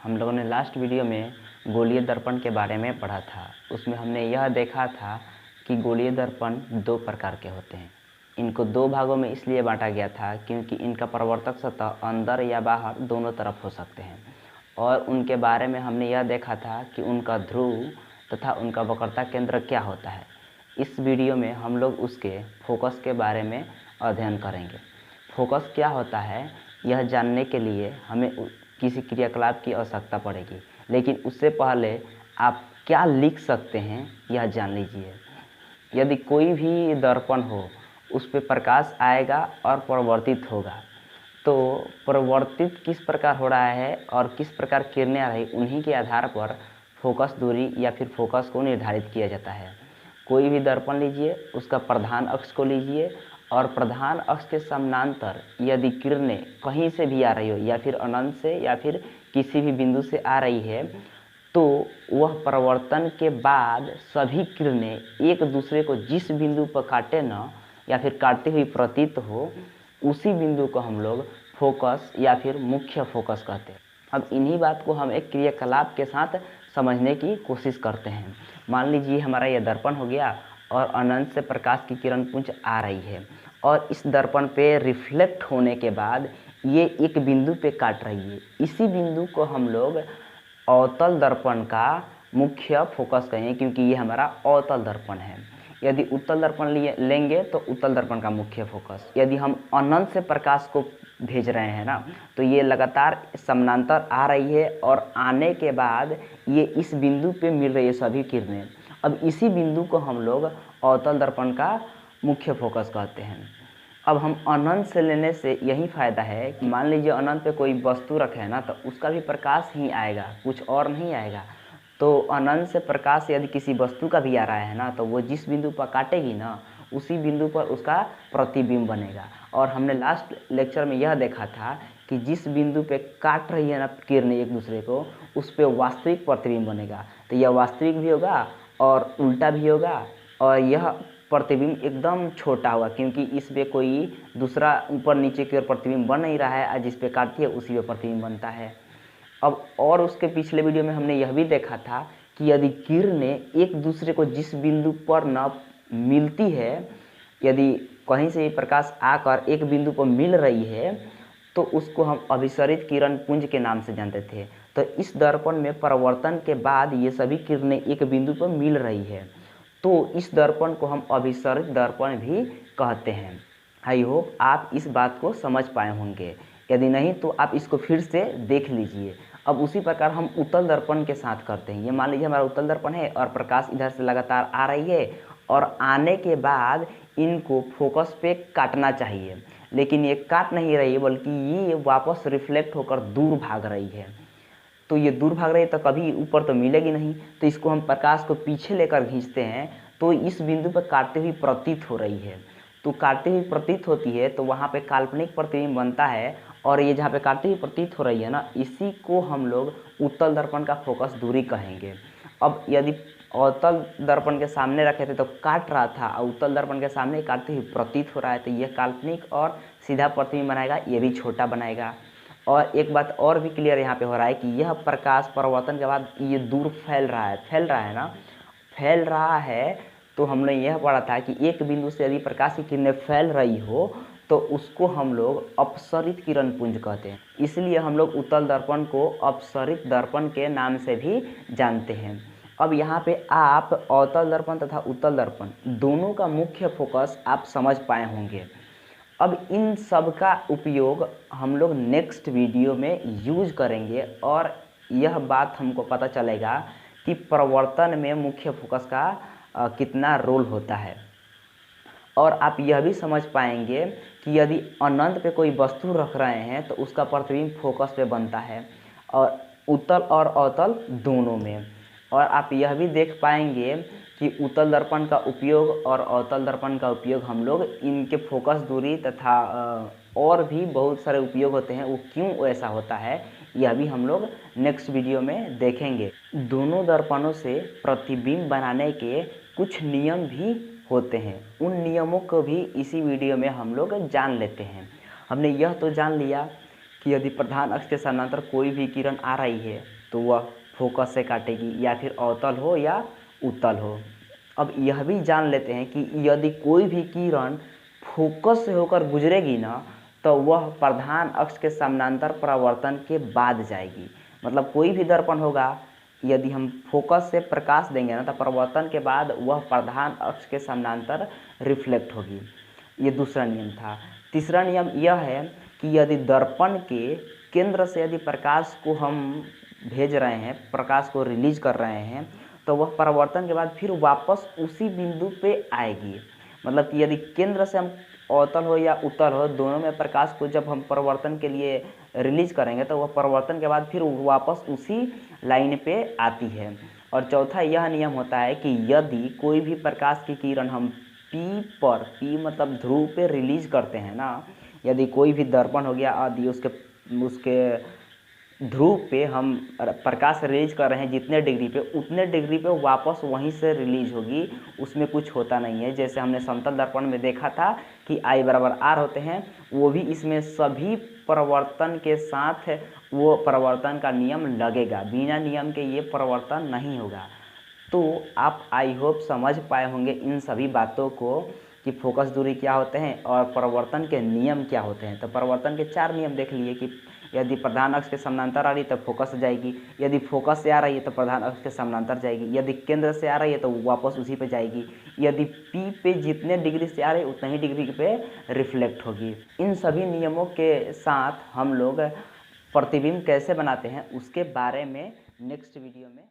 हम लोगों ने लास्ट वीडियो में गोलीय दर्पण के बारे में पढ़ा था। उसमें हमने यह देखा था कि गोलीय दर्पण दो प्रकार के होते हैं। इनको दो भागों में इसलिए बांटा गया था क्योंकि इनका परावर्तक सतह अंदर या बाहर दोनों तरफ हो सकते हैं, और उनके बारे में हमने यह देखा था कि उनका ध्रुव तथा उनका वक्रता केंद्र क्या होता है। इस वीडियो में हम लोग उसके फोकस के बारे में अध्ययन करेंगे। फोकस क्या होता है यह जानने के लिए हमें किसी क्रियाकलाप की आवश्यकता पड़ेगी, लेकिन उससे पहले आप क्या लिख सकते हैं यह जान लीजिए। यदि कोई भी दर्पण हो उस पर प्रकाश आएगा और परावर्तित होगा, तो परावर्तित किस प्रकार हो रहा है और किस प्रकार किरणें आ रही, उन्हीं के आधार पर फोकस दूरी या फिर फोकस को निर्धारित किया जाता है। कोई भी दर्पण लीजिए, उसका प्रधान अक्ष को लीजिए और प्रधान अक्ष के समानांतर यदि किरणें कहीं से भी आ रही हो या फिर अनंत से या फिर किसी भी बिंदु से आ रही है, तो वह परावर्तन के बाद सभी किरणें एक दूसरे को जिस बिंदु पर काटे न या फिर काटते हुए प्रतीत हो, उसी बिंदु को हम लोग फोकस या फिर मुख्य फोकस कहते हैं। अब इन्हीं बात को हम एक क्रियाकलाप के साथ समझने की कोशिश करते हैं। मान लीजिए हमारा यह दर्पण हो गया और अनंत से प्रकाश की किरण पुंज आ रही है और इस दर्पण पे रिफ्लेक्ट होने के बाद ये एक बिंदु पे काट रही है। इसी बिंदु को हम लोग अवतल दर्पण का मुख्य फोकस कहेंगे, क्योंकि ये हमारा अवतल दर्पण है। यदि उत्तल दर्पण लेंगे तो उत्तल दर्पण का मुख्य फोकस। यदि हम अनंत से प्रकाश को भेज रहे हैं ना, तो ये लगातार समानांतर आ रही है और आने के बाद ये इस बिंदु पे मिल रही है सभी किरणें। अब इसी बिंदु को हम लोग अवतल दर्पण का मुख्य फोकस कहते हैं। अब हम अनंत से लेने से यही फ़ायदा है कि मान लीजिए अनंत पे कोई वस्तु रखे है ना, तो उसका भी प्रकाश ही आएगा, कुछ और नहीं आएगा। तो अनंत से प्रकाश यदि किसी वस्तु का भी आ रहा है ना, तो वो जिस बिंदु पर काटेगी ना, उसी बिंदु पर उसका प्रतिबिंब बनेगा। और हमने लास्ट लेक्चर में यह देखा था कि जिस बिंदु पे काट रही है ना किरणें एक दूसरे को, उस पर वास्तविक प्रतिबिंब बनेगा। तो यह वास्तविक भी होगा और उल्टा भी होगा, और यह प्रतिबिंब एकदम छोटा होगा क्योंकि इस पे कोई दूसरा ऊपर नीचे की ओर प्रतिबिंब बन नहीं रहा है, और जिस पे काटती है उसी पे प्रतिबिंब बनता है। अब और उसके पिछले वीडियो में हमने यह भी देखा था कि यदि किरणें एक दूसरे को जिस बिंदु पर न मिलती है, यदि कहीं से प्रकाश आकर एक बिंदु पर मिल रही है, तो उसको हम अभिसरित किरण पुंज के नाम से जानते थे। तो इस दर्पण में परावर्तन के बाद ये सभी किरणें एक बिंदु पर मिल रही है, तो इस दर्पण को हम अभिसरित दर्पण भी कहते हैं। आई होप आप इस बात को समझ पाए होंगे। यदि नहीं तो आप इसको फिर से देख लीजिए। अब उसी प्रकार हम उत्तल दर्पण के साथ करते हैं। ये मान लीजिए हमारा उत्तल दर्पण है और प्रकाश इधर से लगातार आ रही है, और आने के बाद इनको फोकस पे काटना चाहिए, लेकिन ये काट नहीं रही है, बल्कि ये वापस रिफ्लेक्ट होकर दूर भाग रही है। तो ये दूर भाग रही है तो कभी ऊपर तो मिलेगी नहीं, तो इसको हम प्रकाश को पीछे लेकर खींचते हैं, तो इस बिंदु पर काटते हुए प्रतीत हो रही है। तो काटते हुए प्रतीत होती है तो वहाँ पे काल्पनिक प्रतिबिंब बनता है, और ये जहाँ पे काटते हुए प्रतीत हो रही है ना, इसी को हम लोग उत्तल दर्पण का फोकस दूरी कहेंगे। अब यदि अवतल दर्पण के सामने रखे थे तो काट रहा था, और उत्तल दर्पण के सामने काटते हुए प्रतीत हो रहा है, तो यह काल्पनिक और सीधा प्रतिबिंब बनाएगा, ये भी छोटा बनाएगा। और एक बात और भी क्लियर यहाँ पे हो रहा है कि यह प्रकाश परावर्तन के बाद ये दूर फैल रहा है ना, फैल रहा है। तो हमने यह पढ़ा था कि एक बिंदु से यदि प्रकाश की किरणें फैल रही हो तो उसको हम लोग अपसरित किरण पुंज कहते हैं। इसलिए हम लोग उत्तल दर्पण को अपसरित दर्पण के नाम से भी जानते हैं। अब यहाँ पे आप अवतल दर्पण तथा उत्तल दर्पण दोनों का मुख्य फोकस आप समझ पाए होंगे। अब इन सब का उपयोग हम लोग नेक्स्ट वीडियो में यूज करेंगे, और यह बात हमको पता चलेगा कि परावर्तन में मुख्य फोकस का कितना रोल होता है। और आप यह भी समझ पाएंगे कि यदि अनंत पे कोई वस्तु रख रहे हैं तो उसका प्रतिबिंब फोकस पे बनता है, और उत्तल और अवतल दोनों में। और आप यह भी देख पाएंगे कि उत्तल दर्पण का उपयोग और अवतल दर्पण का उपयोग हम लोग इनके फोकस दूरी तथा और भी बहुत सारे उपयोग होते हैं, वो क्यों ऐसा होता है यह भी हम लोग नेक्स्ट वीडियो में देखेंगे। दोनों दर्पणों से प्रतिबिंब बनाने के कुछ नियम भी होते हैं, उन नियमों को भी इसी वीडियो में हम लोग जान लेते हैं। हमने यह तो जान लिया कि यदि प्रधान अक्ष के समानांतर कोई भी किरण आ रही है तो वह फोकस से काटेगी, या फिर अवतल हो या उत्तल हो। अब यह भी जान लेते हैं कि यदि कोई भी किरण फोकस से होकर गुजरेगी ना तो वह प्रधान अक्ष के समानांतर परावर्तन के बाद जाएगी। मतलब कोई भी दर्पण होगा, यदि हम फोकस से प्रकाश देंगे ना तो परावर्तन के बाद वह प्रधान अक्ष के समानांतर रिफ्लेक्ट होगी। ये दूसरा नियम था। तीसरा नियम यह है कि यदि दर्पण के केंद्र से यदि प्रकाश को हम भेज रहे हैं, प्रकाश को रिलीज कर रहे हैं, तो वह परावर्तन के बाद फिर वापस उसी बिंदु पे आएगी। मतलब कि यदि केंद्र से हम अवतल हो या उत्तल हो, दोनों में प्रकाश को जब हम परावर्तन के लिए रिलीज करेंगे तो वह परावर्तन के बाद फिर वापस उसी लाइन पे आती है। और चौथा यह नियम होता है कि यदि कोई भी प्रकाश की किरण हम P मतलब ध्रुव पे रिलीज करते हैं ना, यदि कोई भी दर्पण हो गया आदि उसके ध्रुव पे हम प्रकाश रिलीज कर रहे हैं जितने डिग्री पे, उतने डिग्री पे वापस वहीं से रिलीज होगी, उसमें कुछ होता नहीं है। जैसे हमने समतल दर्पण में देखा था कि I बराबर R होते हैं, वो भी इसमें सभी परावर्तन के साथ वो परावर्तन का नियम लगेगा, बिना नियम के ये परावर्तन नहीं होगा। तो आप आई होप समझ पाए होंगे इन सभी बातों को कि फोकस दूरी क्या होते हैं और परावर्तन के नियम क्या होते हैं। तो परावर्तन के 4 नियम देख लिए कि यदि प्रधान अक्ष के समानांतर आ रही है तो फोकस जाएगी, यदि फोकस से आ रही है तो प्रधान अक्ष के समानांतर जाएगी, यदि केंद्र से आ रही है तो वापस उसी पे जाएगी, यदि P पे जितने डिग्री से आ रही है उतने ही डिग्री पे रिफ्लेक्ट होगी। इन सभी नियमों के साथ हम लोग प्रतिबिंब कैसे बनाते हैं उसके बारे में नेक्स्ट वीडियो में